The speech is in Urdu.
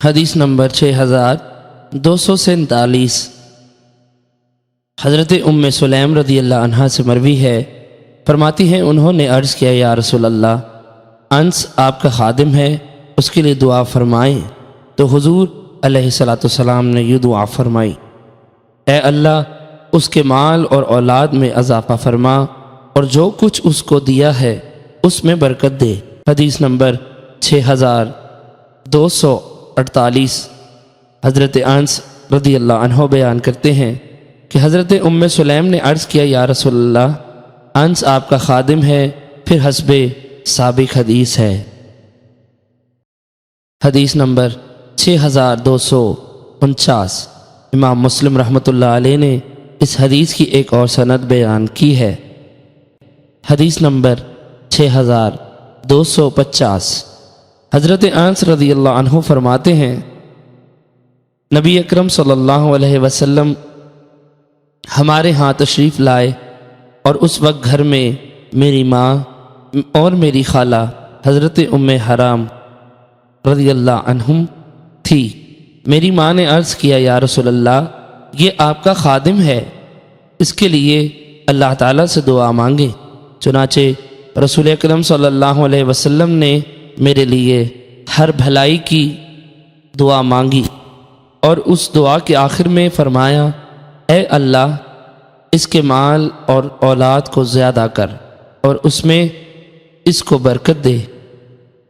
حدیث نمبر 6247۔ حضرت ام سلیم رضی اللہ عنہا سے مروی ہے، فرماتی ہیں انہوں نے عرض کیا یا رسول اللہ، انس آپ کا خادم ہے، اس کے لیے دعا فرمائیں۔ تو حضور علیہ السلام نے یہ دعا فرمائی: اے اللہ اس کے مال اور اولاد میں اضافہ فرما اور جو کچھ اس کو دیا ہے اس میں برکت دے۔ حدیث نمبر 6248۔ حضرت انس رضی اللہ عنہ بیان کرتے ہیں کہ حضرت ام سلیم نے عرض کیا یا رسول اللہ، انس آپ کا خادم ہے، پھر حسب سابق حدیث ہے۔ حدیث نمبر 6249۔ امام مسلم رحمۃ اللہ علیہ نے اس حدیث کی ایک اور سند بیان کی ہے۔ حدیث نمبر 6250۔ حضرت انس رضی اللہ عنہ فرماتے ہیں نبی اکرم صلی اللہ علیہ وسلم ہمارے ہاں تشریف لائے اور اس وقت گھر میں میری ماں اور میری خالہ حضرت ام حرام رضی اللہ عنہم تھی۔ میری ماں نے عرض کیا یا رسول اللہ، یہ آپ کا خادم ہے، اس کے لیے اللہ تعالیٰ سے دعا مانگیں۔ چنانچہ رسول اکرم صلی اللہ علیہ وسلم نے میرے لیے ہر بھلائی کی دعا مانگی اور اس دعا کے آخر میں فرمایا: اے اللہ اس کے مال اور اولاد کو زیادہ کر اور اس میں اس کو برکت دے۔